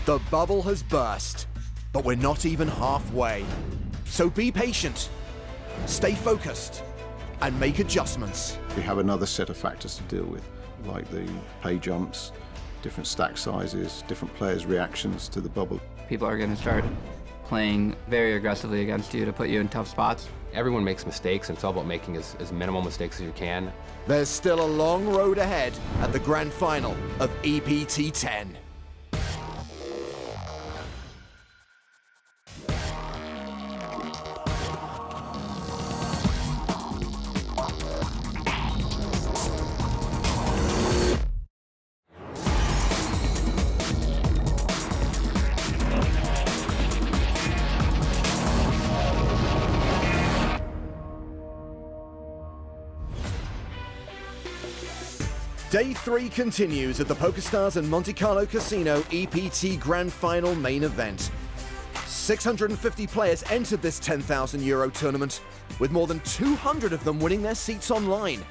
The bubble has burst, but we're not even halfway. So be patient, stay focused, and make adjustments. We have another set of factors to deal with, like the pay jumps, different stack sizes, different players' reactions to the bubble. People are going to start playing very aggressively against you to put you in tough spots. Everyone makes mistakes, and it's all about making as minimal mistakes as you can. There's still a long road ahead at the grand final of EPT 10. Day 3 continues at the PokerStars and Monte Carlo Casino EPT Grand Final main event. 650 players entered this €10,000 tournament, with more than 200 of them winning their seats online.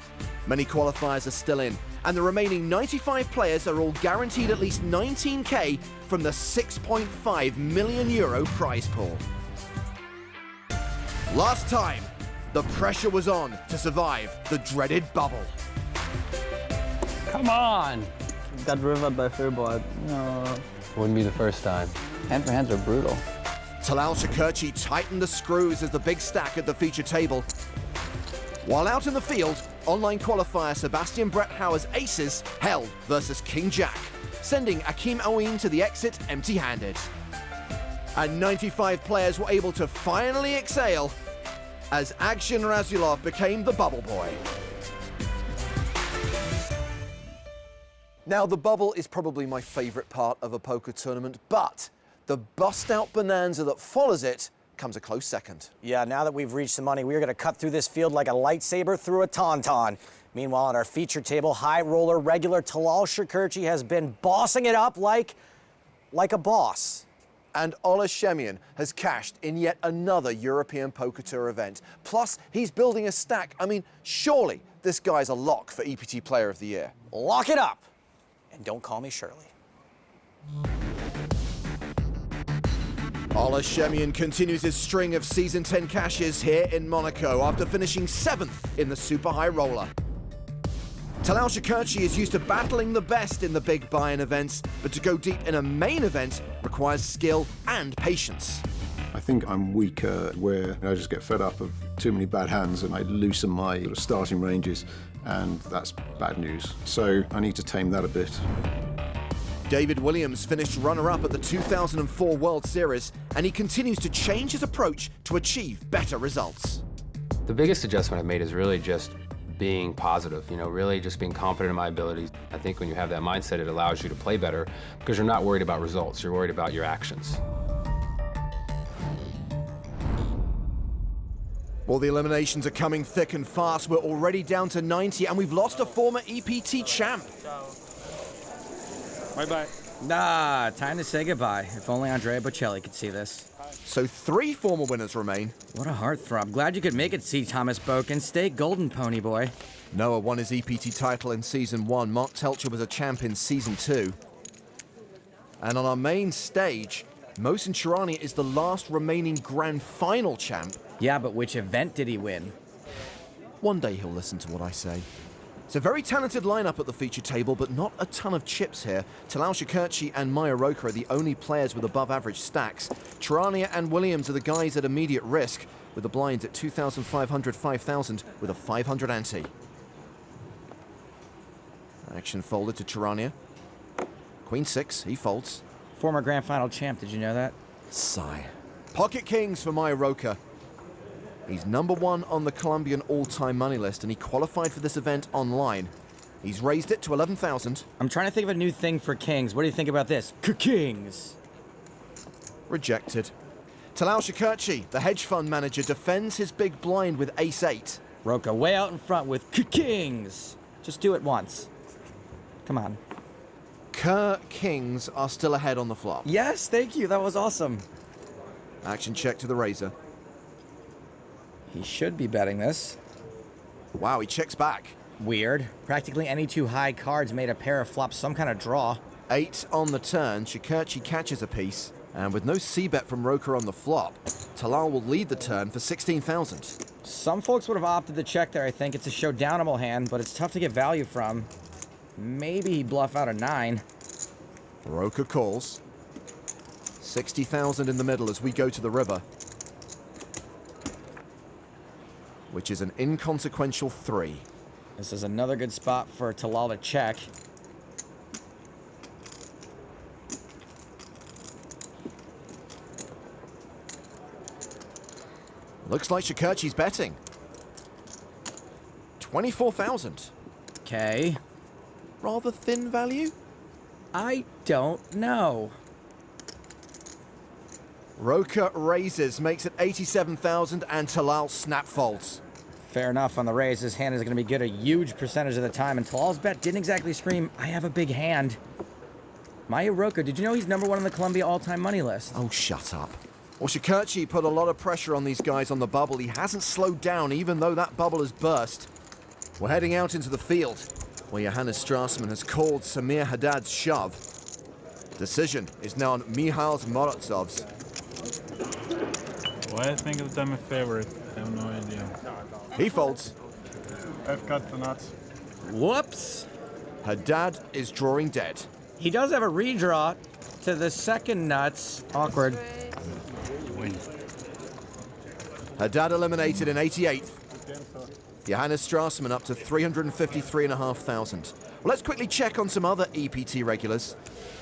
Many qualifiers are still in, and the remaining 95 players are all guaranteed at least 19k from the €6.5 million prize pool. Last time, the pressure was on to survive the dreaded bubble. Come on! Got rivered by Philbot. No. Wouldn't be the first time. Hand for hands are brutal. Talal Shakurchi tightened the screws as the big stack at the feature table. While out in the field, online qualifier Sebastian Brett Hauer's aces held versus King Jack, sending Akeem Aouin to the exit empty-handed. And 95 players were able to finally exhale as Akshin Razulov became the bubble boy. Now, the bubble is probably my favorite part of a poker tournament, but the bust-out bonanza that follows it comes a close second. Yeah, now that we've reached the money, we are going to cut through this field like a lightsaber through a tauntaun. Meanwhile, at our feature table, high roller regular Talal Shakurchi has been bossing it up like a boss. And Ola Shemian has cashed in yet another European Poker Tour event. Plus, he's building a stack. I mean, surely this guy's a lock for EPT Player of the Year. Lock it up! And don't call me Shirley. Ola Shemian continues his string of Season 10 cashes here in Monaco after finishing 7th in the Super High Roller. Talal Shakurchi is used to battling the best in the big buy-in events, but to go deep in a main event requires skill and patience. I think I'm weaker where I just get fed up of too many bad hands and I loosen my sort of starting ranges, and that's bad news. So I need to tame that a bit. David Williams finished runner-up at the 2004 World Series, and he continues to change his approach to achieve better results. The biggest adjustment I've made is really just being positive, really just being confident in my abilities. I think when you have that mindset, it allows you to play better because you're not worried about results, you're worried about your actions. Well, the eliminations are coming thick and fast. We're already down to 90, and we've lost a former EPT champ. Bye-bye. Nah, time to say goodbye. If only Andrea Bocelli could see this. So 3 former winners remain. What a heartthrob. Glad you could make it, C. Thomas Boken. Stay golden, pony boy. Noah won his EPT title in Season 1. Mark Telcher was a champ in Season 2. And on our main stage, Mohsen Charania is the last remaining Grand Final champ. Yeah, but which event did he win? One day he'll listen to what I say. It's a very talented lineup at the feature table, but not a ton of chips here. Talal Shakurchi and Maya Roka are the only players with above-average stacks. Charania and Williams are the guys at immediate risk, with the blinds at 2,500, 5,000, with a 500 ante. Action folded to Charania. Queen 6, he folds. Former Grand Final champ, did you know that? Sigh. Pocket kings for Maya Roka. He's number 1 on the Colombian all-time money list, and he qualified for this event online. He's raised it to 11,000. I'm trying to think of a new thing for kings. What do you think about this? Kings. Rejected. Talal Shakurchi, the hedge fund manager, defends his big blind with ace-8. Roka way out in front with kings. Just do it once. Come on. Kings are still ahead on the flop. Yes, thank you. That was awesome. Action check to the razor. He should be betting this. Wow, he checks back. Weird. Practically any 2 high cards made a pair of flops some kind of draw. 8 on the turn, Shakurchi catches a piece, and with no c-bet from Roker on the flop, Talal will lead the turn for 16,000. Some folks would have opted to check there, I think. It's a showdownable hand, but it's tough to get value from. Maybe he'd bluff out a 9. Roker calls. 60,000 in the middle as we go to the river, which is an inconsequential 3. This is another good spot for Talal to check. Looks like Shakurchi's betting. 24,000. Okay. Rather thin value? I don't know. Roker raises, makes it 87,000, and Talal snap folds. Fair enough on the raise. His hand is going to be good a huge percentage of the time, and Talal's bet didn't exactly scream, I have a big hand. Maya Roker, did you know he's #1 on the Columbia all-time money list? Oh, shut up. Well, Shakurchi put a lot of pressure on these guys on the bubble. He hasn't slowed down, even though that bubble has burst. We're heading out into the field, where Johannes Strassman has called Samir Haddad's shove. Decision is now on Mihail Morozov's. Why I think that I'm a favorite? I have no idea. He folds. I've got the nuts. Whoops. Haddad is drawing dead. He does have a redraw to the second nuts. Awkward. Win. Haddad eliminated in 88th. Johannes Strassman up to 353,500. Well, let's quickly check on some other EPT regulars.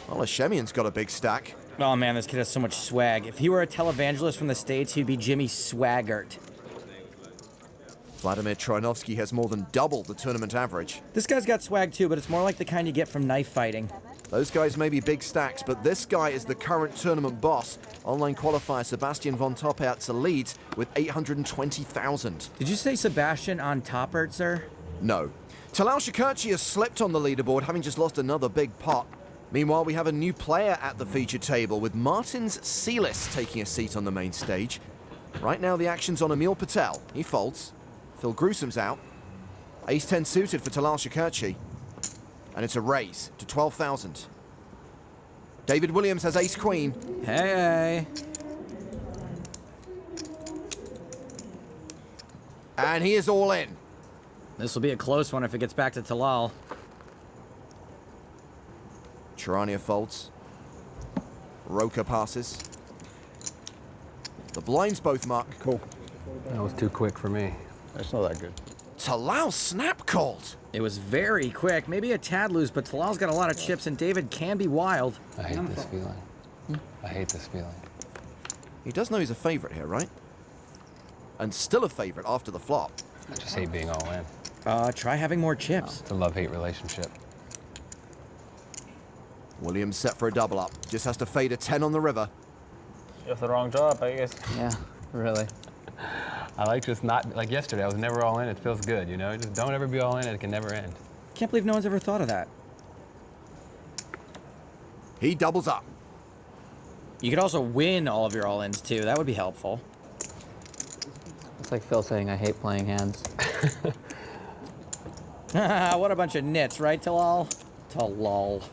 Well, Hashemian's got a big stack. Oh man, this kid has so much swag. If he were a televangelist from the States, he'd be Jimmy Swaggart. Vladimir Troianovsky has more than double the tournament average. This guy's got swag too, but it's more like the kind you get from knife fighting. Those guys may be big stacks, but this guy is the current tournament boss. Online qualifier Sebastian von Toppertzer leads with 820,000. Did you say Sebastian on Toppert, sir? No. Talal Shakurchi has slipped on the leaderboard, having just lost another big pot. Meanwhile, we have a new player at the feature table, with Martins Sealis taking a seat on the main stage. Right now, the action's on Emil Patel. He folds. Phil Gruesom's out. Ace-10 suited for Talal Shakurchi. And it's a raise to 12,000. David Williams has ace-queen. Hey. And he is all in. This will be a close one if it gets back to Talal. Charania folds. Roker passes. The blinds both mark. Cool. That was too quick for me. That's not that good. Talal snap called. It was very quick, maybe a tad loose, but Talal's got a lot of chips and David can be wild. I hate this feeling. I hate this feeling. He does know he's a favorite here, right? And still a favorite after the flop. I just hate being all in. Try having more chips. It's a love-hate relationship. Williams set for a double up. Just has to fade a 10 on the river. You have the wrong job, I guess. Yeah, really. I like just not, like yesterday, I was never all in. It feels good, you know? Just don't ever be all in, it can never end. Can't believe no one's ever thought of that. He doubles up. You could also win all of your all-ins too. That would be helpful. It's like Phil saying I hate playing hands. What a bunch of nits, right, Talal? Talal.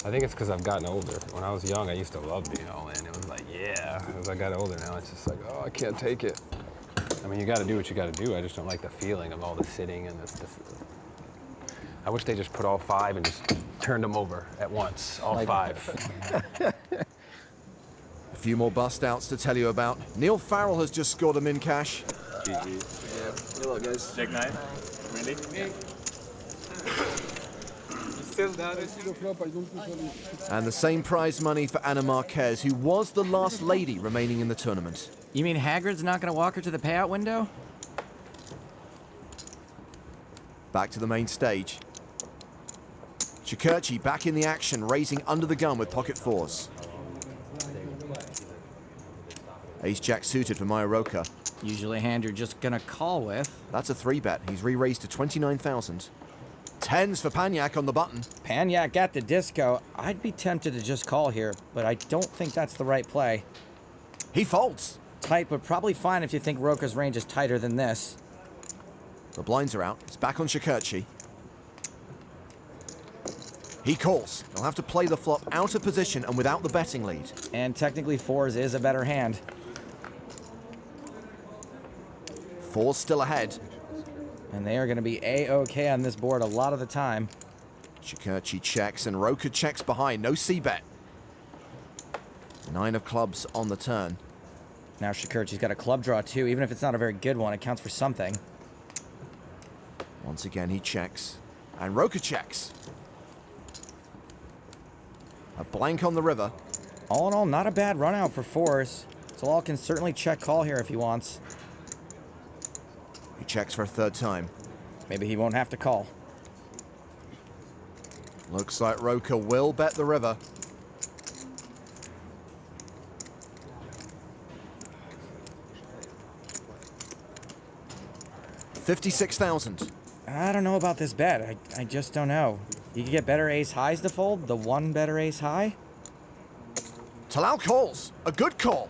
I think it's because I've gotten older. When I was young, I used to love being all in. It was like, yeah. As I got older now, it's just like, oh, I can't take it. I mean, you got to do what you got to do. I just don't like the feeling of all the sitting and this. I wish they just put all 5 and just turned them over at once, all 5. A few more bust outs to tell you about. Neil Farrell has just scored a min cash. GG. Hello, guys. Jack 9. Really? And the same prize money for Anna Marquez, who was the last lady remaining in the tournament. You mean Hagrid's not going to walk her to the payout window? Back to the main stage. Shakurchi back in the action, raising under the gun with pocket 4s. Ace-Jack suited for Maya Roker. Usually a hand you're just going to call with. That's a 3-bet. He's re-raised to 29,000. 10s for Panyak on the button. Panyak at the disco. I'd be tempted to just call here, but I don't think that's the right play. He folds. Tight, but probably fine if you think Roker's range is tighter than this. The blinds are out. It's back on Shakurchi. He calls. He'll have to play the flop out of position and without the betting lead. And technically fours is a better hand. Four's still ahead. And they are going to be A-OK on this board a lot of the time. Shakurchi checks and Roker checks behind. No c-bet. 9 of clubs on the turn. Now Shakurchi's got a club draw too. Even if it's not a very good one, it counts for something. Once again, he checks. And Roker checks. A blank on the river. All in all, not a bad run out for fours. Talal can certainly check call here if he wants. He checks for a third time. Maybe he won't have to call. Looks like Roker will bet the river. $56,000. I don't know about this bet. I just don't know. You can get better ace highs to fold. The one better ace high. Talal calls. A good call.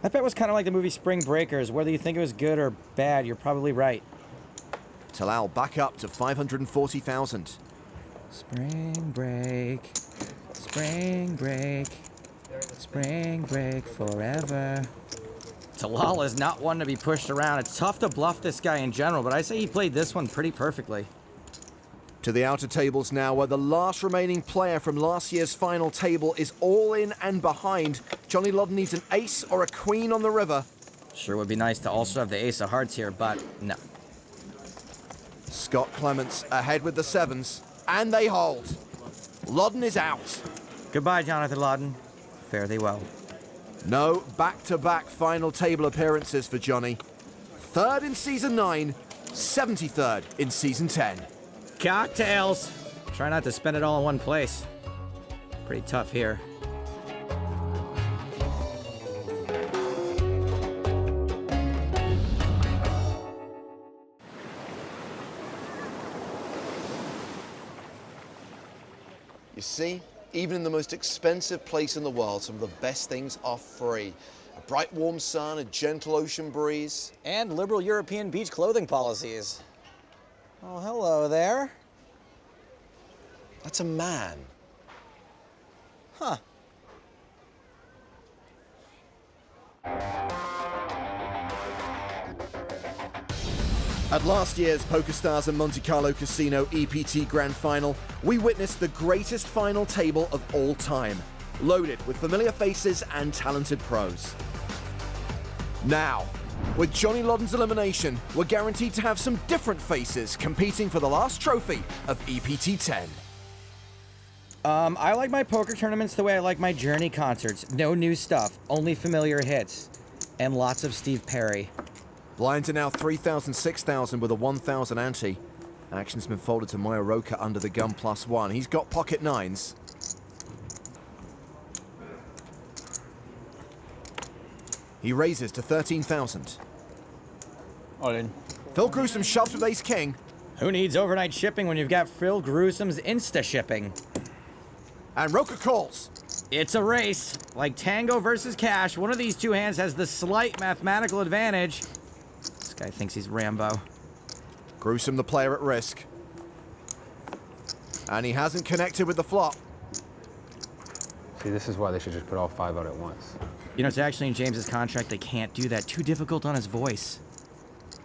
That bet was kind of like the movie Spring Breakers. Whether you think it was good or bad, you're probably right. Talal back up to 540,000. Spring break, spring break, spring break forever. Talal is not one to be pushed around. It's tough to bluff this guy in general, but I say he played this one pretty perfectly. To the outer tables now, where the last remaining player from last year's final table is all in and behind. Johnny Lodden needs an ace or a queen on the river. Sure would be nice to also have the ace of hearts here, but no. Scott Clements ahead with the sevens, and they hold. Lodden is out. Goodbye, Jonathan Lodden. Fare thee well. No back-to-back final table appearances for Johnny. 3rd in Season 9, 73rd in Season 10. Cocktails. Try not to spend it all in one place. Pretty tough here. You see, even in the most expensive place in the world, some of the best things are free. A bright warm sun, a gentle ocean breeze. And liberal European beach clothing policies. Oh, hello there. That's a man. Huh. At last year's PokerStars and Monte Carlo Casino EPT Grand Final, we witnessed the greatest final table of all time, loaded with familiar faces and talented pros. Now, with Johnny Lodden's elimination, we're guaranteed to have some different faces competing for the last trophy of EPT 10. I like my poker tournaments the way I like my Journey concerts. No new stuff, only familiar hits, and lots of Steve Perry. Blinds are now 3,000, 6,000 with a 1,000 ante. Action's been folded to Maya Roker under the gun +1. He's got pocket nines. He raises to 13,000. All in. Phil Gruesome shoves with ace king. Who needs overnight shipping when you've got Phil Gruesome's Insta shipping? And Roker calls. It's a race. Like Tango versus Cash, one of these two hands has the slight mathematical advantage. This guy thinks he's Rambo. Gruesome the player at risk. And he hasn't connected with the flop. See, this is why they should just put all 5 out at once. You know, it's actually in James's contract they can't do that. Too difficult on his voice.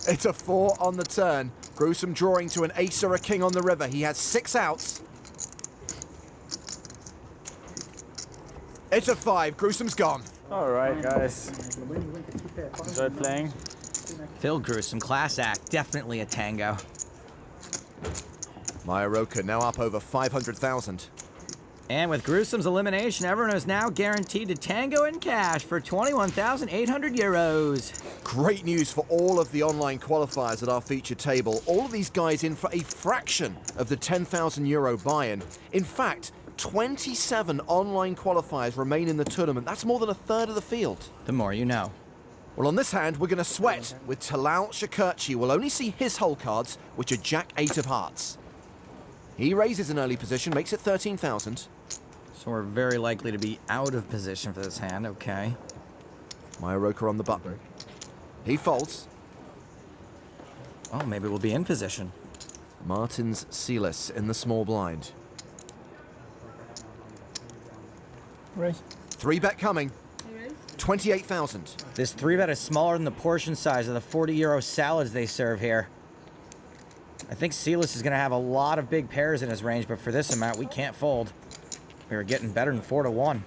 It's a 4 on the turn. Gruesome drawing to an ace or a king on the river. He has 6 outs. It's a 5. Gruesome's gone. All right, guys. Enjoy playing. Phil Gruesome, class act. Definitely a tango. Maya Roker now up over 500,000. And with Gruesome's elimination, everyone is now guaranteed to tango in cash for 21,800 euros. Great news for all of the online qualifiers at our featured table. All of these guys in for a fraction of the 10,000 euro buy-in. In fact, 27 online qualifiers remain in the tournament. That's more than a third of the field. The more you know. Well, on this hand, we're going to sweat with Talal Shakurchi. We'll only see his hole cards, which are Jack 8 of hearts. He raises an early position, makes it 13,000. So we're very likely to be out of position for this hand, okay. Maya Roker on the button. He folds. Oh, maybe we'll be in position. Martins Sealis in the small blind. Raise. 3-bet coming. 28,000. This 3-bet is smaller than the portion size of the 40 € salads they serve here. I think Silas is going to have a lot of big pairs in his range, but for this amount, we can't fold. We were getting better than 4-1.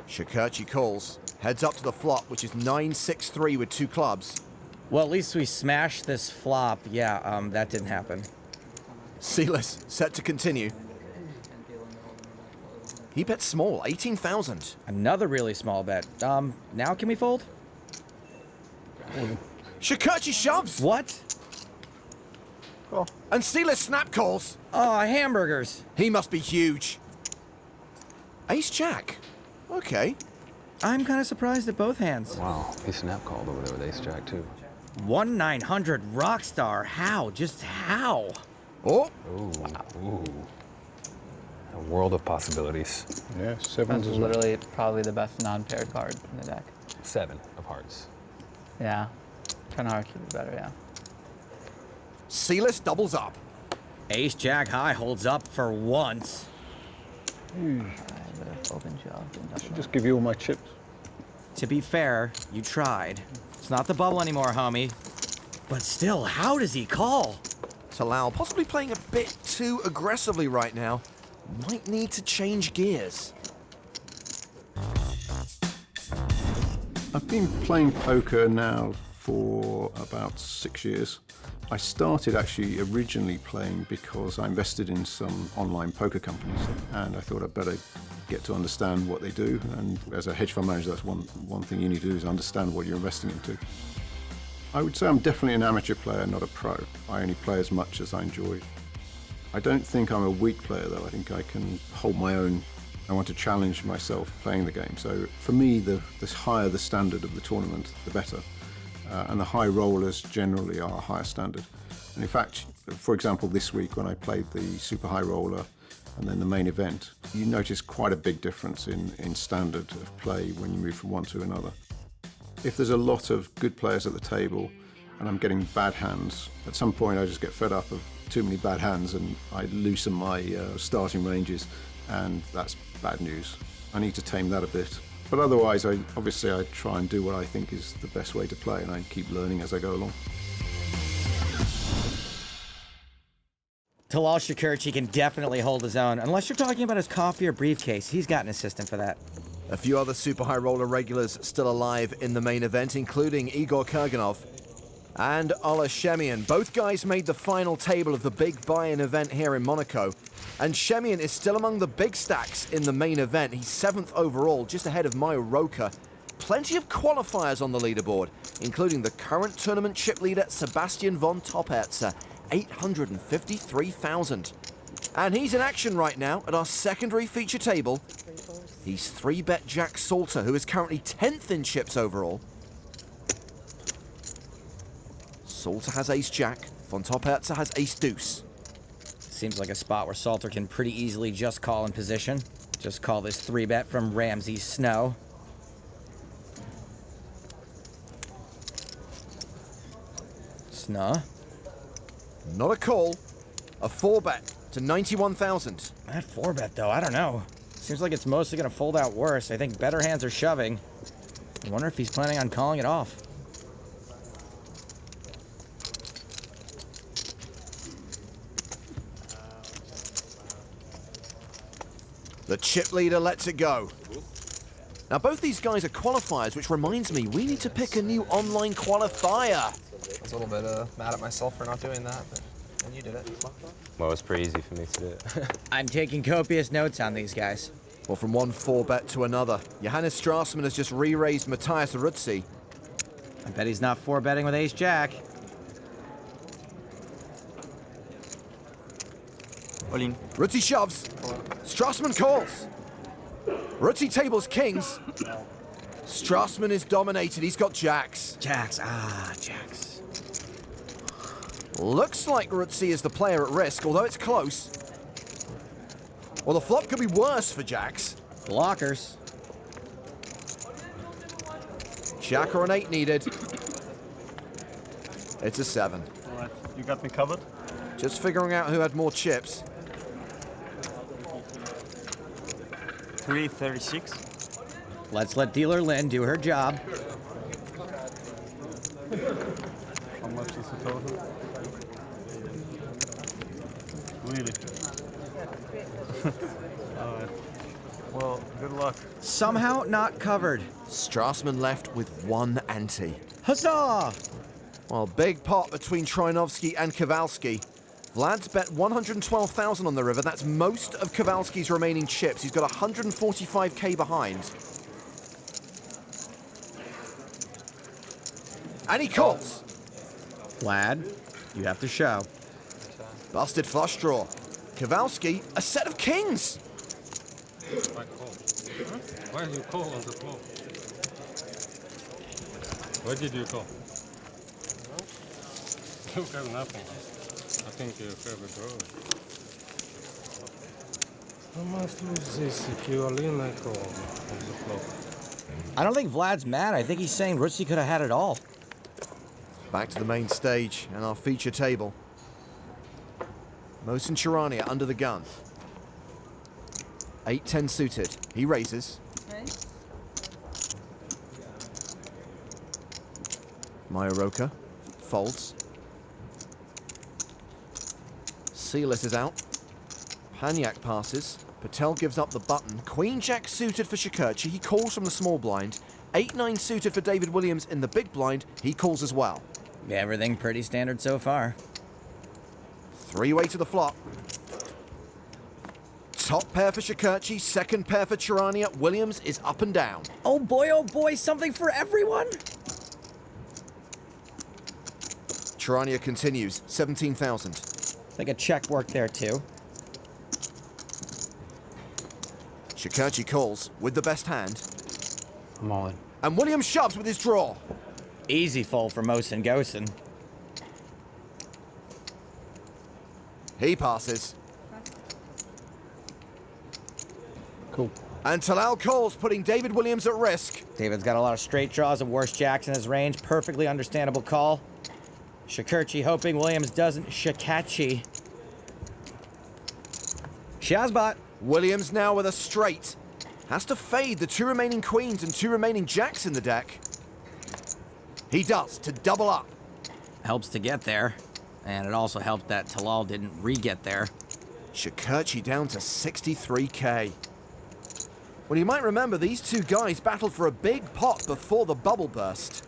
Shakurchi calls. Heads up to the flop, which is 9-6-3 with 2 clubs. Well, at least we smashed this flop. Yeah, that didn't happen. Silas set to continue. He bet small, 18,000. Another really small bet. Now can we fold? Shakurchi shoves. What? Cool. And Silas snap calls. Oh, hamburgers. He must be huge. Ace-Jack. Okay. I'm kind of surprised at both hands. Wow, he snap called over there with ace-jack too. 1-900 Rockstar. How? Just how? Oh. Ooh, ooh. A world of possibilities. Yeah, That's sevens as well. literally probably the best non-paired card in the deck. 7 of hearts. Yeah. 10 hearts would be better, yeah. Silas doubles up. Ace-Jack high holds up for once. Open shove. I should just give you all my chips. To be fair, you tried. It's not the bubble anymore, homie. But still, how does he call? Talal possibly playing a bit too aggressively right now. Might need to change gears. I've been playing poker now for about 6 years. I started actually originally playing because I invested in some online poker companies, and I thought I'd better get to understand what they do. And as a hedge fund manager, that's one thing you need to do is understand what you're investing into. I would say I'm definitely an amateur player, not a pro. I only play as much as I enjoy. I don't think I'm a weak player though. I think I can hold my own. I want to challenge myself playing the game. So for me, the higher the standard of the tournament, the better. And the high rollers generally are a higher standard. And in fact, for example, this week when I played the super high roller and then the main event, you notice quite a big difference in standard of play when you move from one to another. If there's a lot of good players at the table and I'm getting bad hands, at some point I just get fed up of too many bad hands and I loosen my starting ranges, and that's bad news. I need to tame that a bit. But otherwise, I try and do what I think is the best way to play, and I keep learning as I go along. Talal Shakurchi can definitely hold his own, unless you're talking about his coffee or briefcase. He's got an assistant for that. A few other super high roller regulars still alive in the main event, including Igor Kurganov and Ola Shemian. Both guys made the final table of the big buy-in event here in Monaco. And Shemian is still among the big stacks in the main event. He's 7th overall, just ahead of Mayo Roca. Plenty of qualifiers on the leaderboard, including the current tournament chip leader, Sebastian von Toppertzer, 853,000. And he's in action right now at our secondary feature table. He's 3-bet Jack Salter, who is currently 10th in chips overall. Salter has ace-jack, von Toppertzer has ace-deuce. Seems like a spot where Salter can pretty easily just call in position. Just call this 3-bet from Ramsey Snow. Snow? Not a call. A 4-bet to 91,000. That 4-bet, though, I don't know. Seems like it's mostly going to fold out worse. I think better hands are shoving. I wonder if he's planning on calling it off. The chip leader lets it go. Now, both these guys are qualifiers, which reminds me, we need to pick a new online qualifier. I was a little bit mad at myself for not doing that, but then you did it. Well, it's pretty easy for me to do it. I'm taking copious notes on these guys. Well, from one 4-bet to another, Johannes Strassmann has just re-raised Matthias Rutzi. I bet he's not 4-betting with ace-jack. All-in. Rutzi shoves. Strassmann calls. Rutzi tables kings. Strassmann is dominated. He's got jacks. Jacks. Jacks. Looks like Rutzi is the player at risk, although it's close. Well, the flop could be worse for jacks. Blockers. Jack or an 8 needed. It's a 7. All right, you got me covered. Just figuring out who had more chips. 336. Let's let dealer Lynn do her job. How much is the total? Really? Well, good luck. Somehow not covered. Strassman left with one ante. Huzzah! Well, big pot between Trinovsky and Kowalski. Vlad's bet 112,000 on the river. That's most of Kowalski's remaining chips. He's got 145k behind. And he calls. Vlad, you have to show. Busted flush draw. Kowalski, a set of kings. Why call? Why did you call on the floor? What did you call? You have nothing. I think you have a draw. I must lose this if you are in I call on the floor. I don't think Vlad's mad. I think he's saying Rutsi could have had it all. Back to the main stage and our feature table. Mohsen Charania under the gun. 8-10 suited. He raises. Majoroka folds. Sealis is out. Panyak passes. Patel gives up the button. Queen Jack suited for Shakurchi. He calls from the small blind. 8-9 suited for David Williams in the big blind. He calls as well. Everything pretty standard so far. Three-way to the flop. Top pair for Shakurchi, second pair for Charania. Williams is up and down. Oh boy, something for everyone. Charania continues, 17,000. Like a check work there too. Shakurchi calls with the best hand. I'm all in. And Williams shoves with his draw. Easy fold for Mohsen Gosen. He passes. Cool. And Talal calls, putting David Williams at risk. David's got a lot of straight draws and worse jacks in his range. Perfectly understandable call. Shakurchi hoping Williams doesn't Shakachi. Shazbot. Williams now with a straight. Has to fade the two remaining queens and two remaining jacks in the deck. He does, to double up. Helps to get there. And it also helped that Talal didn't re-get there. Shakurchi down to 63k. Well, you might remember these two guys battled for a big pot before the bubble burst.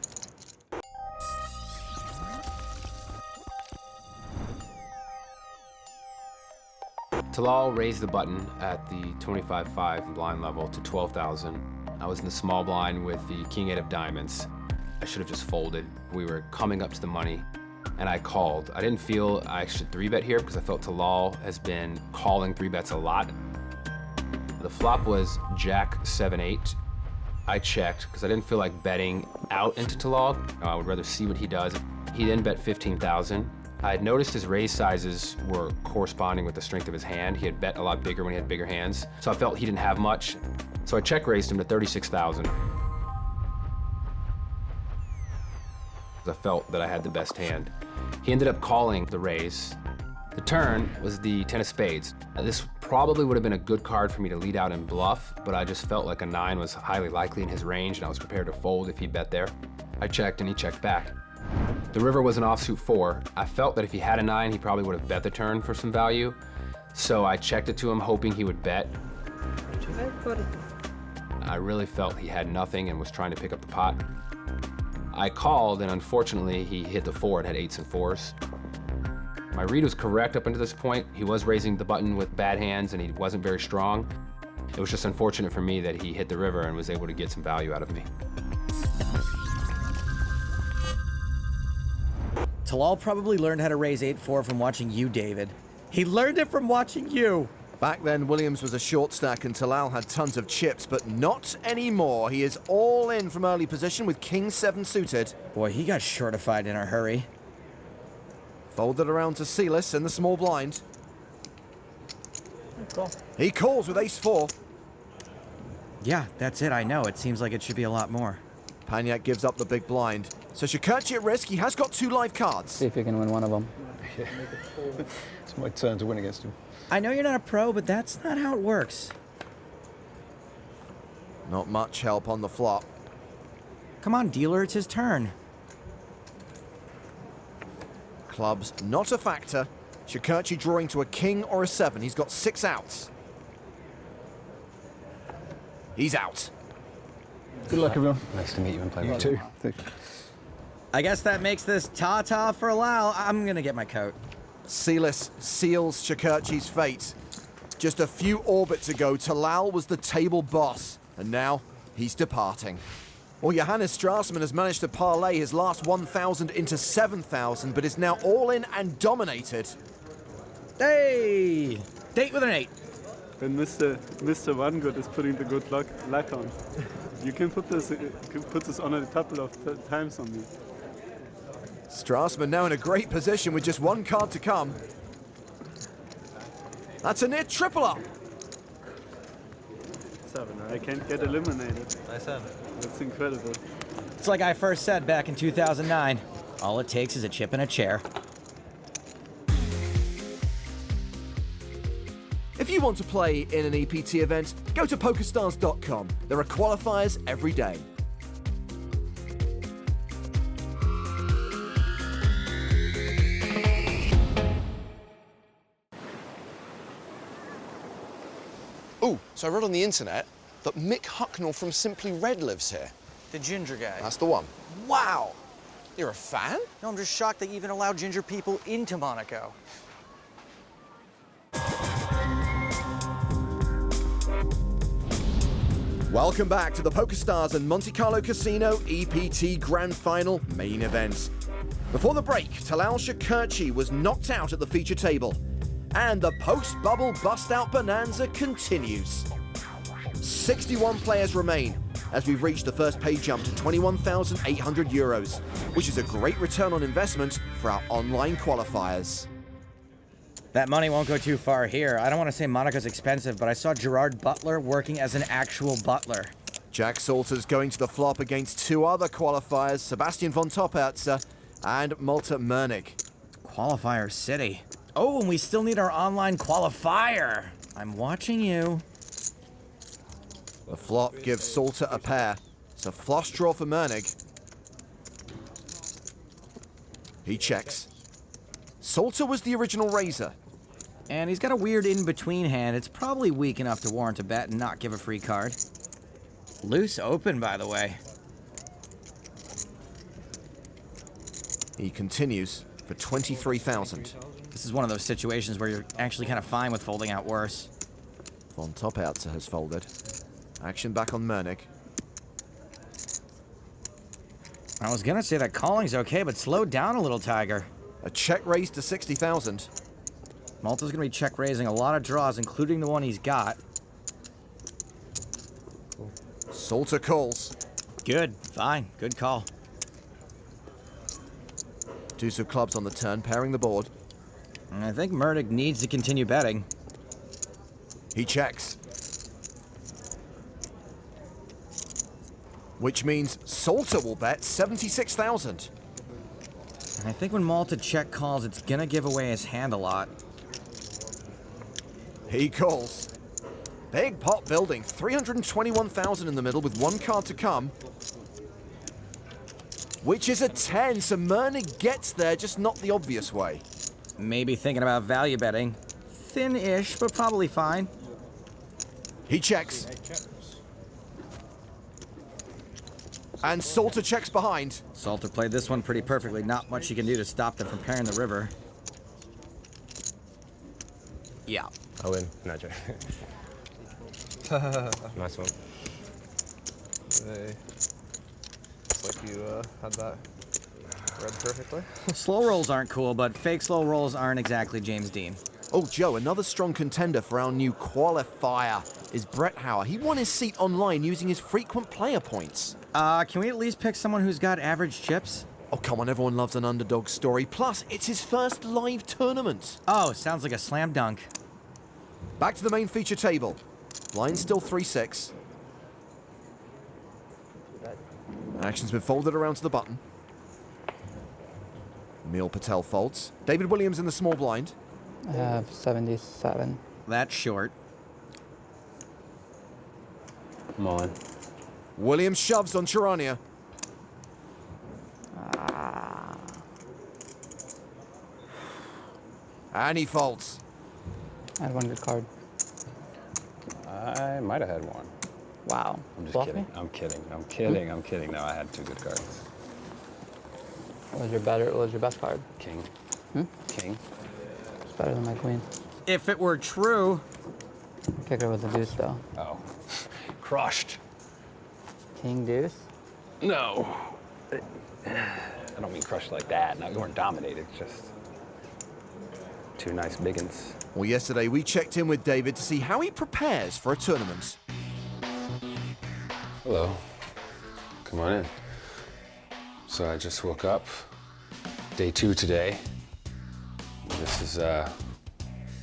Talal raised the button at the 25-5 blind level to 12,000. I was in the small blind with the king-8 of diamonds. I should have just folded. We were coming up to the money, and I called. I didn't feel I should 3-bet here because I felt Talal has been calling 3-bets a lot. The flop was Jack 7-8. I checked because I didn't feel like betting out into Talal. I would rather see what he does. He then bet 15,000. I had noticed his raise sizes were corresponding with the strength of his hand. He had bet a lot bigger when he had bigger hands. So I felt he didn't have much. So I check raised him to 36,000. I felt that I had the best hand. He ended up calling the raise. The turn was the 10 of spades. This probably would have been a good card for me to lead out and bluff, but I just felt like a 9 was highly likely in his range and I was prepared to fold if he bet there. I checked and he checked back. The river was an offsuit 4. I felt that if he had a 9, he probably would have bet the turn for some value. So I checked it to him hoping he would bet. I really felt he had nothing and was trying to pick up the pot. I called, and unfortunately, he hit the 4 and had 8s and 4s. My read was correct up until this point. He was raising the button with bad hands, and he wasn't very strong. It was just unfortunate for me that he hit the river and was able to get some value out of me. Talal probably learned how to raise 8-4 from watching you, David. He learned it from watching you. Back then, Williams was a short stack and Talal had tons of chips, but not anymore. He is all in from early position with King 7 suited. Boy, he got shortified in a hurry. Folded around to Sealis in the small blind. He calls with ace 4. Yeah, that's it, I know. It seems like it should be a lot more. Panyak gives up the big blind. So Shakurchi at risk. He has got 2 live cards. See if you can win one of them. Yeah. It's my turn to win against him. I know you're not a pro, but that's not how it works. Not much help on the flop. Come on, dealer, it's his turn. Clubs not a factor. Shakurchi drawing to a king or a 7. He's got 6 outs. He's out. Good luck, everyone. Nice to meet you and play You with too. Thank you. I guess that makes this ta-ta for Lal. I'm gonna get my coat. Sealis seals Shakurchi's fate. Just a few orbits ago, Talal was the table boss, and now he's departing. Well, Johannes Strassman has managed to parlay his last 1,000 into 7,000, but is now all in and dominated. Hey! Date with an 8. When Mr. One Good is putting the good luck on, you can put this on a couple of times on me. Strassman now in a great position with just 1 card to come. That's a near triple up. 7. I can't get eliminated. Nice hand. That's incredible. It's like I first said back in 2009. All it takes is a chip and a chair. If you want to play in an EPT event, go to PokerStars.com. There are qualifiers every day. Oh, so I read on the internet that Mick Hucknall from Simply Red lives here. The ginger guy. That's the one. Wow! You're a fan? No, I'm just shocked they even allow ginger people into Monaco. Welcome back to the PokerStars and Monte Carlo Casino EPT Grand Final main event. Before the break, Talal Shakurchi was knocked out at the feature table. And the post-bubble bust-out bonanza continues. 61 players remain as we've reached the first pay jump to 21,800 euros, which is a great return on investment for our online qualifiers. That money won't go too far here. I don't want to say Monaco's expensive, but I saw Gerard Butler working as an actual butler. Jack Salter's going to the flop against 2 other qualifiers, Sebastian von Toppertzer and Malte Mernig. Qualifier City. Oh, and we still need our online qualifier. I'm watching you. The flop gives Salter a pair. It's a flush draw for Mernig. He checks. Salter was the original raiser. And he's got a weird in-between hand. It's probably weak enough to warrant a bet and not give a free card. Loose open, by the way. He continues for 23,000. This is one of those situations where you're actually kind of fine with folding out worse. Von Toppertzer has folded. Action back on Mernig. I was gonna say that calling's okay, but slow down a little, Tiger. A check raise to 60,000. Malta's gonna be check raising a lot of draws, including the one he's got. Salter calls. Good, fine, good call. Deuce of clubs on the turn, pairing the board. And I think Merdig needs to continue betting. He checks. Which means Salter will bet 76,000. And I think when Malta check calls, it's gonna give away his hand a lot. He calls. Big pot building, 321,000 in the middle with 1 card to come. Which is a 10, so Mernig gets there, just not the obvious way. Maybe thinking about value betting. Thin-ish, but probably fine. He checks. And Salter checks behind. Salter played this one pretty perfectly. Not much you can do to stop them from pairing the river. Yeah. I win. Not joking. Nice one. It's like you had that read perfectly. Slow rolls aren't cool, but fake slow rolls aren't exactly James Dean. Oh, Joe, another strong contender for our new qualifier is Brett Hauer. He won his seat online using his frequent player points. Can we at least pick someone who's got average chips? Oh, come on, everyone loves an underdog story. Plus, it's his first live tournament. Oh, sounds like a slam dunk. Back to the main feature table. Blind still 3-6. Action's been folded around to the button. Emil Patel folds. David Williams in the small blind. I have 77. That's short. I'm all in. Williams shoves on Charania. And he folds. I had one good card. I might have had one. Wow. I'm just Bluff kidding. me? I'm kidding. I'm kidding. I'm kidding. No, I had 2 good cards. What was your best card? King. Hmm? King. It's better than my queen. If it were true, Kicker with the deuce, though. Oh. Crushed. King deuce? No. I don't mean crushed like that. No, you weren't dominated. Just 2 nice big uns. Well, yesterday we checked in with David to see how he prepares for a tournament. Hello. Come on in. So I just woke up. Day 2 today. This is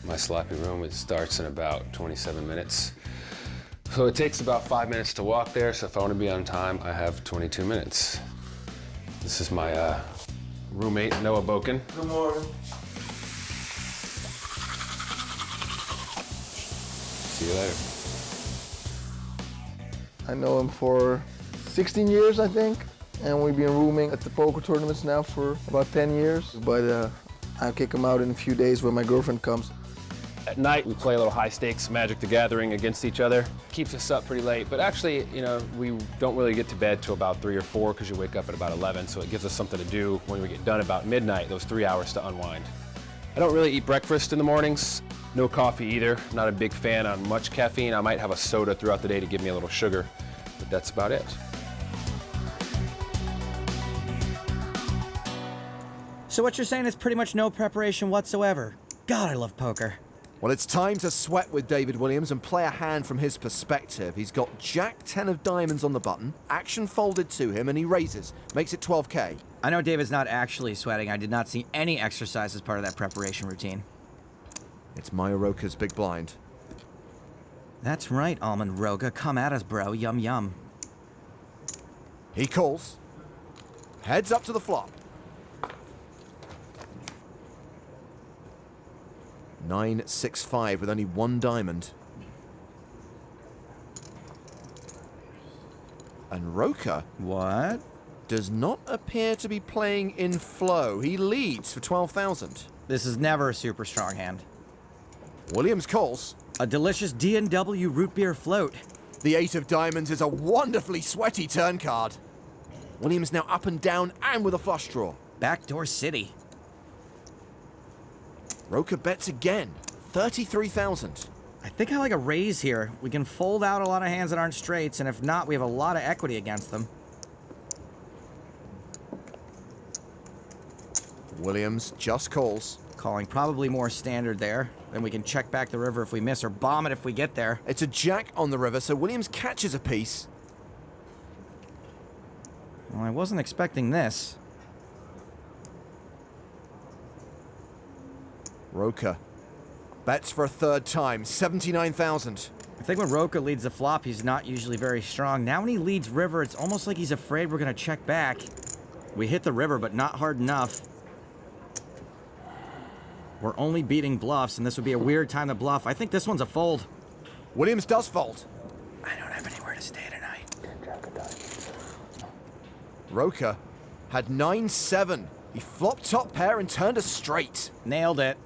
my sloppy room. It starts in about 27 minutes. So it takes about 5 minutes to walk there. So if I want to be on time, I have 22 minutes. This is my roommate, Noah Boken. Good morning. See you later. I know him for 16 years, I think, and we've been rooming at the poker tournaments now for about 10 years. But I'll kick him out in a few days when my girlfriend comes. At night, we play a little high stakes Magic the Gathering against each other. Keeps us up pretty late, but actually, you know, we don't really get to bed till about 3 or 4 because you wake up at about 11, so it gives us something to do when we get done about midnight, those 3 hours to unwind. I don't really eat breakfast in the mornings. No coffee either. Not a big fan on much caffeine. I might have a soda throughout the day to give me a little sugar, but that's about it. so what you're saying is pretty much no preparation whatsoever. God, I love poker. Well, it's time to sweat with David Williams and play a hand from his perspective. He's got Jack 10 of diamonds on the button, action folded to him, and he raises. Makes it 12K. I know David's not actually sweating. I did not see any exercise as part of that preparation routine. It's Maya Roka's big blind. That's right, Almond Roga. Come at us, bro. Yum, yum. He calls. Heads up to the flop. 9-6-5 with only 1 diamond. And Roka What? does not appear to be playing in flow. He leads for 12,000. This is never a super strong hand. Williams calls. A delicious D&W root beer float. The 8 of diamonds is a wonderfully sweaty turn card. Williams now up and down and with a flush draw. Backdoor City. Roka bets again. 33,000. I think I like a raise here. We can fold out a lot of hands that aren't straights, and if not, we have a lot of equity against them. Williams just calls. Calling probably more standard there. Then we can check back the river if we miss or bomb it if we get there. It's a jack on the river, so Williams catches a piece. Well, I wasn't expecting this. Roka bets for a 3rd time. 79,000. I think when Roka leads the flop, he's not usually very strong. Now when he leads river, it's almost like he's afraid we're gonna check back. We hit the river, but not hard enough. We're only beating bluffs, and this would be a weird time to bluff. I think this one's a fold. Williams does fold. I don't have anywhere to stay tonight. Roka had 9-7. He flopped top pair and turned a straight. Nailed it.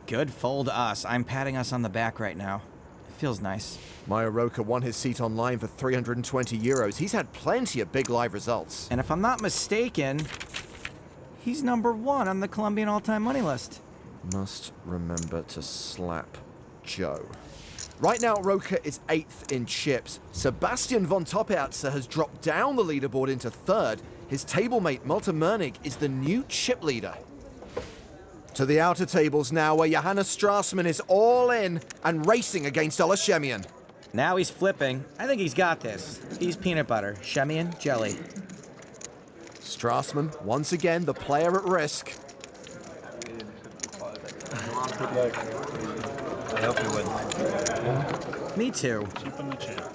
Good fold to us. I'm patting us on the back right now. It feels nice. Maya Roka won his seat online for 320 euros. He's had plenty of big live results. And if I'm not mistaken, he's #1 on the Colombian all-time money list. Must remember to slap Joe. Right now, Roka is 8th in chips. Sebastian von Toppeatzer has dropped down the leaderboard into 3rd. His tablemate, Malte Mernig, is the new chip leader. To the outer tables now, where Johannes Strassmann is all in and racing against Ola Shemian. Now he's flipping. I think he's got this. He's peanut butter. Shemian, jelly. Strassmann, once again, the player at risk. Good luck. I hope you win. Me too. Cheap on the champ.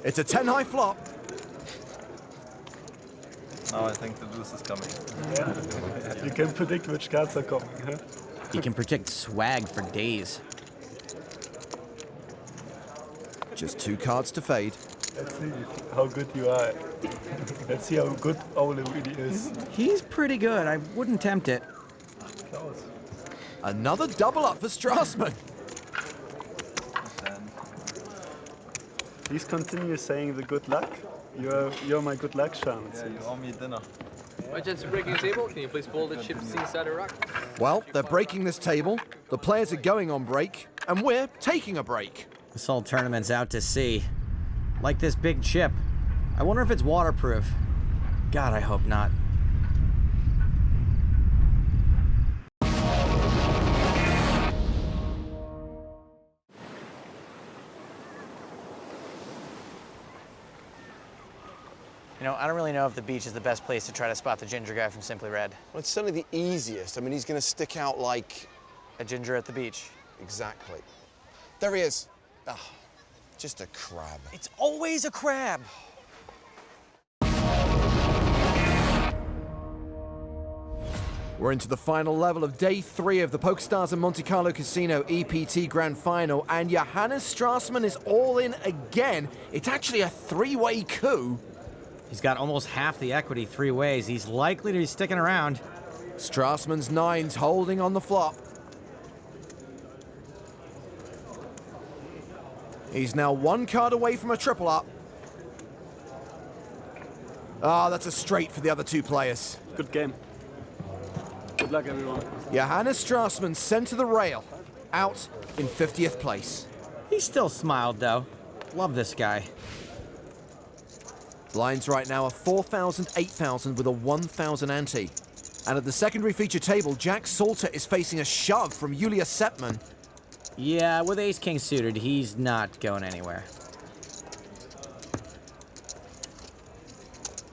It's a 10-high flop. Now I think the deuce is coming. Yeah. You can predict which cards are coming, huh? He can predict swag for days. Just 2 cards to fade. Let's see how good you are. Let's see how good Ole really is. He's pretty good. I wouldn't tempt it. Close. Another double up for Strassman. Please continue saying the good luck. You're my good luck charm. Yeah, you owe me dinner. My gents are breaking the table. Can you please pull the chips inside the rack? Well, they're breaking this table, the players are going on break, and we're taking a break. This whole tournament's out to sea. Like this big chip. I wonder if it's waterproof. God, I hope not. You know, I don't really know if the beach is the best place to try to spot the ginger guy from Simply Red. Well, it's certainly the easiest. I mean, he's going to stick out like... A ginger at the beach. Exactly. There he is. Ah, just a crab. It's always a crab. We're into the final level of day 3 of the PokerStars and Monte Carlo Casino EPT Grand Final, and Johannes Strassman is all in again. It's actually a 3-way coup. He's got almost half the equity 3 ways. He's likely to be sticking around. Strassman's 9's holding on the flop. He's now 1 card away from a triple up. Ah, that's a straight for the other 2 players. Good game. Good luck, everyone. Johannes Strassman sent to the rail, out in 50th place. He still smiled, though. Love this guy. Blinds right now are 4,000, 8,000 with a 1,000 ante. And at the secondary feature table, Jack Salter is facing a shove from Julius Seppmann. Yeah, with ace-king suited, he's not going anywhere.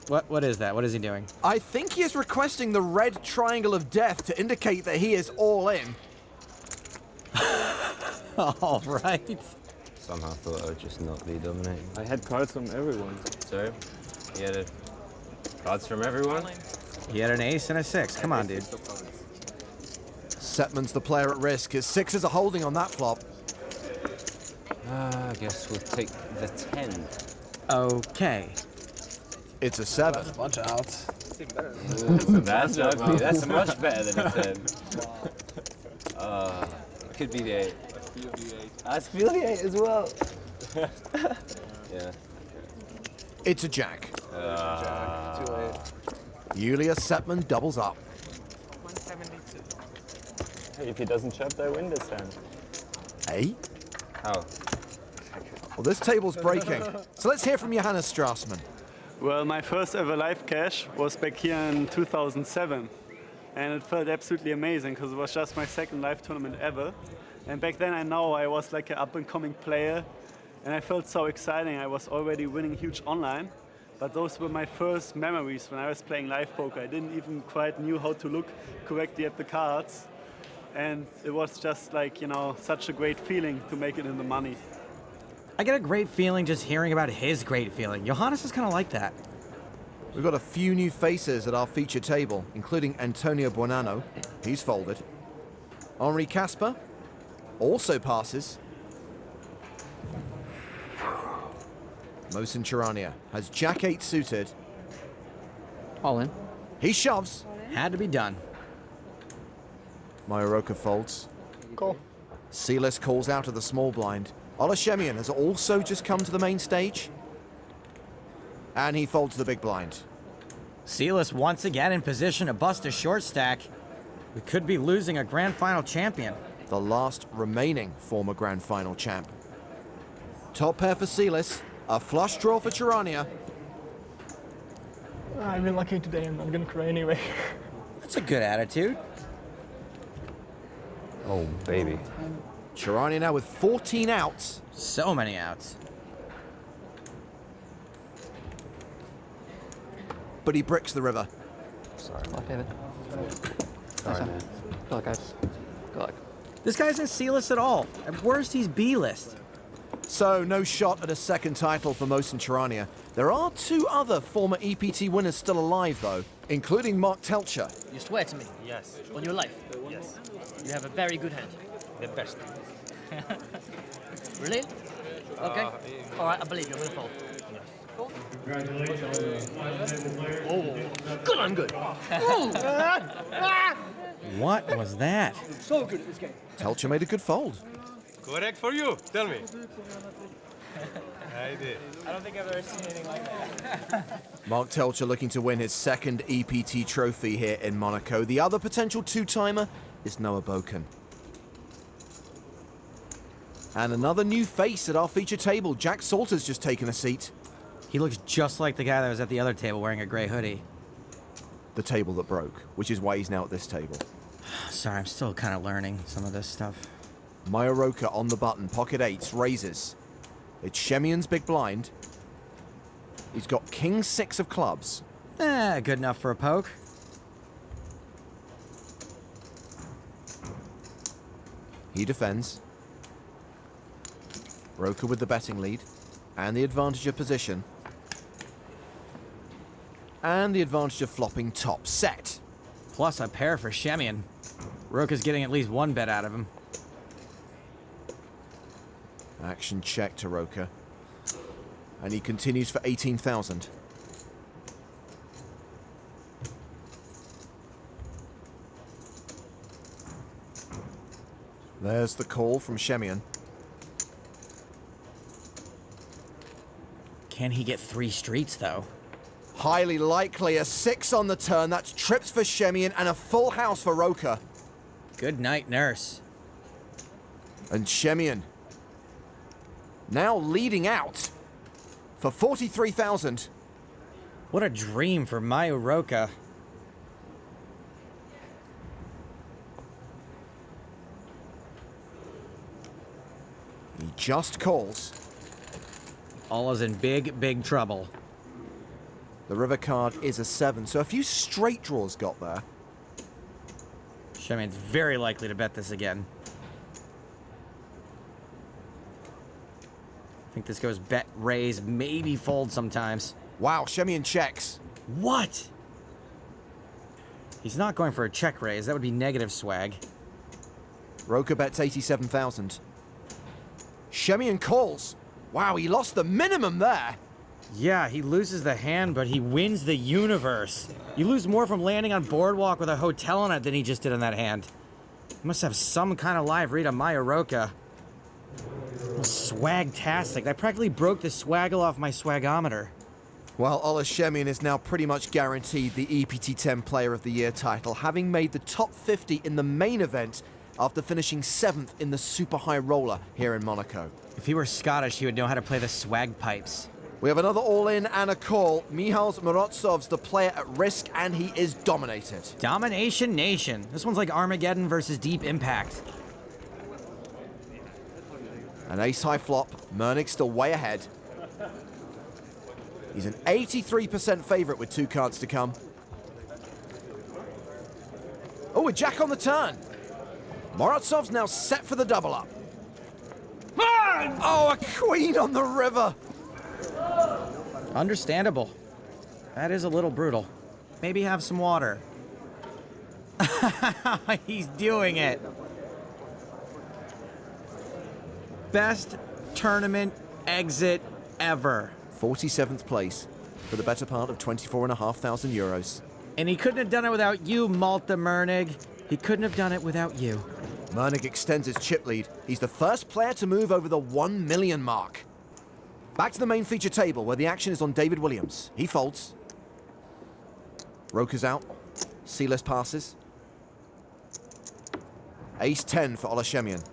What is that? What is he doing? I think he is requesting the red triangle of death to indicate that he is all in. All right. Somehow thought I would just not be dominating. I had cards from everyone. So, you had cards from everyone? He had an ace and a 6. Come on, dude. Seppmann's the player at risk. His 6s are holding on that flop. I guess we'll take the 10. Okay. It's a 7. A bunch of outs. That's ugly. That's much better than a 10. It could be the 8. I feel the 8 as well. Yeah. It's a jack. Too late. Julius Seppmann doubles up. 172. If he doesn't chop, I win this hand. Eh? How? Well, this table's breaking. So let's hear from Johannes Strassman. Well, my first ever live cash was back here in 2007. And it felt absolutely amazing because it was just my second live tournament ever. And back then I know I was like an up-and-coming player. And I felt so exciting. I was already winning huge online. But those were my first memories when I was playing live poker. I didn't even quite knew how to look correctly at the cards. And it was just like, you know, such a great feeling to make it in the money. I get a great feeling just hearing about his great feeling. Johannes is kind of like that. We've got a few new faces at our feature table, including Antonio Buonanno. He's folded. Henri Casper also passes. Mohsin Charania has Jack-8 suited. All in. He shoves. Had to be done. Majoroka folds. Call. Sealis calls out of the small blind. Olashemian has also just come to the main stage. And he folds the big blind. Sealis once again in position to bust a short stack. We could be losing a grand final champion. The last remaining former grand final champ. Top pair for Sealis. A flush draw for Charania. I've been lucky today. I'm not gonna cry anyway. That's a good attitude. Oh, baby. Charania now with 14 outs. So many outs. But he bricks the river. Sorry. Good luck, David. Sorry, man. Good luck, guys. Good luck. This guy isn't C-list at all. At worst, he's B-list. So no shot at a second title for Mohsin Charania. There are 2 other former EPT winners still alive, though, including Mark Telcher. You swear to me? Yes. On your life? Yes. You have a very good hand. The best. Really? Okay. All right, I believe you. I'm gonna fold. Good, I'm good. What was that? So good at this game. Telcher made a good fold. Correct for you. Tell me. I did. I don't think I've ever seen anything like that. Mark Telcher looking to win his second EPT trophy here in Monaco. The other potential two-timer is Noah Boken. And another new face at our feature table. Jack Salter's just taken a seat. He looks just like the guy that was at the other table wearing a gray hoodie. The table that broke, which is why he's now at this table. Sorry, I'm still kind of learning some of this stuff. Majoroka on the button, pocket eights, raises. It's Shemian's big blind. He's got king six of clubs. Good enough for a poke. He defends. Roka with the betting lead and the advantage of position. And the advantage of flopping top set. Plus a pair for Shemian. Roka's getting at least one bet out of him. Action check to Roka. And he continues for 18,000. There's the call from Shemian. Can he get 3 streets, though? Highly likely a 6 on the turn. That's trips for Shemian and a full house for Roka. Good night, nurse. And Shemian now leading out for 43,000. What a dream for Majoroka. He just calls. Allah's in big, big trouble. The river card is a 7, so a few straight draws got there. Shemian's very likely to bet this again. I think this goes bet, raise, maybe fold sometimes. Wow, Shemian checks. What? He's not going for a check raise. That would be negative swag. Roka bets 87,000. Shemian calls. Wow, he lost the minimum there. Yeah, he loses the hand, but he wins the universe. You lose more from landing on boardwalk with a hotel on it than he just did on that hand. He must have some kind of live read on Majoroka. Swag-tastic. I practically broke the swaggle off my swagometer. Well, Ola Shemian is now pretty much guaranteed the EPT 10 Player of the Year title, having made the top 50 in the main event after finishing 7th in the Super High Roller here in Monaco. If he were Scottish, he would know how to play the swag pipes. We have another all-in and a call. Michal Morozov's the player at risk, and he is dominated. Domination Nation. This one's like Armageddon versus Deep Impact. An ace-high flop. Mernig still way ahead. He's an 83% favorite with 2 cards to come. Oh, a jack on the turn. Morozov's now set for the double up. Oh, a queen on the river. Understandable. That is a little brutal. Maybe have some water. He's doing it. Best tournament exit ever. 47th place for the better part of 24,500 euros. And he couldn't have done it without you, Malta Mernig. He couldn't have done it without you. Mernig extends his chip lead. He's the first player to move over the 1 million mark. Back to the main feature table where the action is on David Williams. He folds. Roka's out. C-list passes. Ace 10 for Ola Shemian.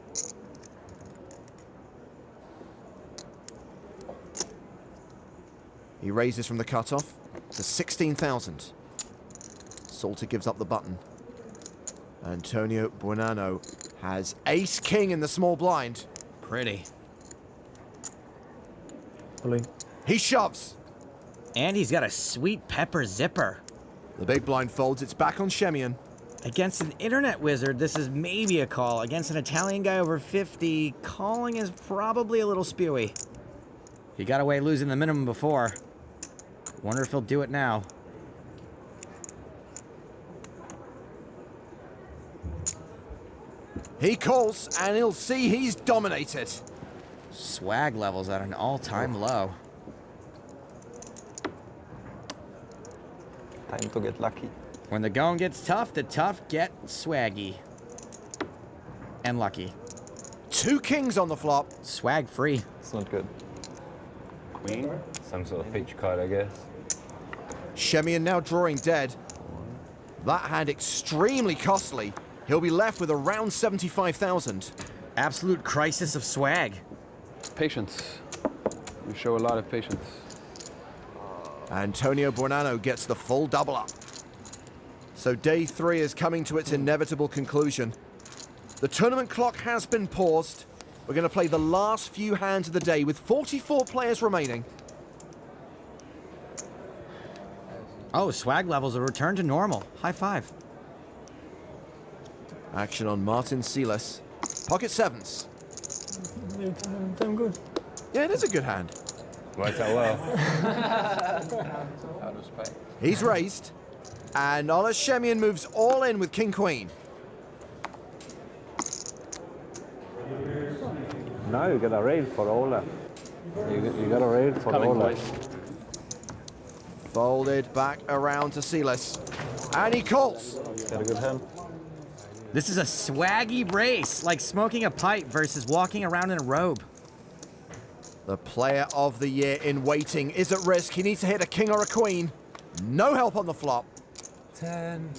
He raises from the cutoff to 16,000. Salter gives up the button. Antonio Buonanno has ace king in the small blind. Pretty. He shoves. And he's got a sweet pepper zipper. The big blind folds. It's back on Shemian. Against an internet wizard, this is maybe a call. Against an Italian guy over 50, calling is probably a little spewy. He got away losing the minimum before. Wonder if he'll do it now. He calls, and he'll see he's dominated. Swag levels at an all-time low. Time to get lucky. When the going gets tough, the tough get swaggy. And lucky. 2 kings on the flop. Swag free. It's not good. Queen? Some sort of pitch card, I guess. Shemian now drawing dead. That hand extremely costly. He'll be left with around 75,000. Absolute crisis of swag. Patience. You show a lot of patience. Antonio Bornano gets the full double up. So day 3 is coming to its inevitable conclusion. The tournament clock has been paused. We're going to play the last few hands of the day with 44 players remaining. Oh, swag levels have returned to normal. High five. Action on Martin Silas. Pocket sevens. I'm good. Yeah, it is a good hand. Works out well. He's raised. And Ola Shemian moves all in with King Queen. Now you got a raid for Ola. You got a raid for Ola. Folded back around to Silas. And he calls. Got a good hand. This is a swaggy brace, like smoking a pipe versus walking around in a robe. The player of the year in waiting is at risk. He needs to hit a king or a queen. No help on the flop. 10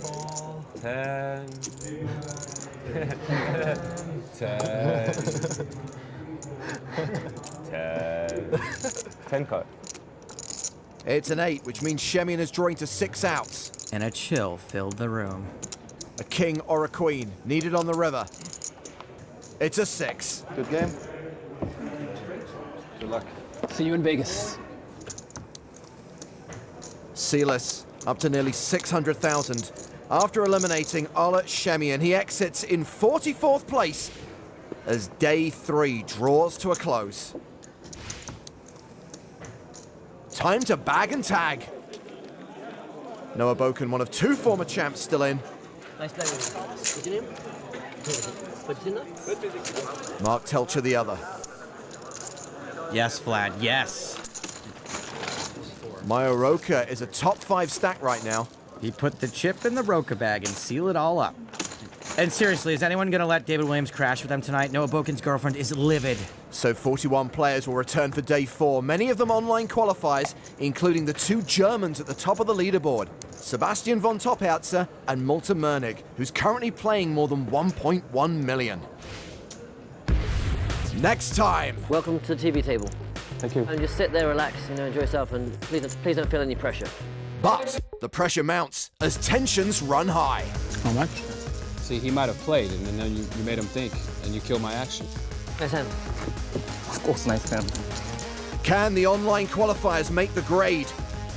ball. 10. 10 card. It's an 8, which means Shemian is drawing to 6 outs. And a chill filled the room. A king or a queen needed on the river. It's a 6. Good game. Good luck. See you in Vegas. Silas up to nearly 600,000. After eliminating Ola Shemian, he exits in 44th place as day 3 draws to a close. Time to bag and tag. Noah Boken, one of 2 former champs, still in. Nice play. What's your name? What's your name? Mark Telcher, the other. Yes, Vlad, yes. Mayo Roca is a top 5 stack right now. He put the chip in the Roca bag and seal it all up. And seriously, is anyone going to let David Williams crash with them tonight? Noah Boken's girlfriend is livid. So 41 players will return for day 4, many of them online qualifiers, including the 2 Germans at the top of the leaderboard, Sebastian von Topherzer and Malte Mernig, who's currently playing more than 1.1 million. Next time. Welcome to the TV table. Thank you. And just sit there, relax, enjoy yourself, and please don't feel any pressure. But the pressure mounts as tensions run high. How much? See, he might have played, and then you made him think, and you killed my action. Nice hand. Of course, nice hand. Can the online qualifiers make the grade,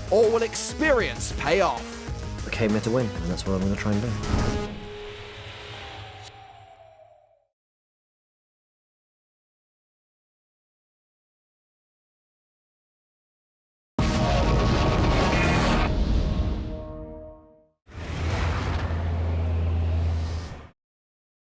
or will experience pay off? I came here to win, and that's what I'm going to try and do.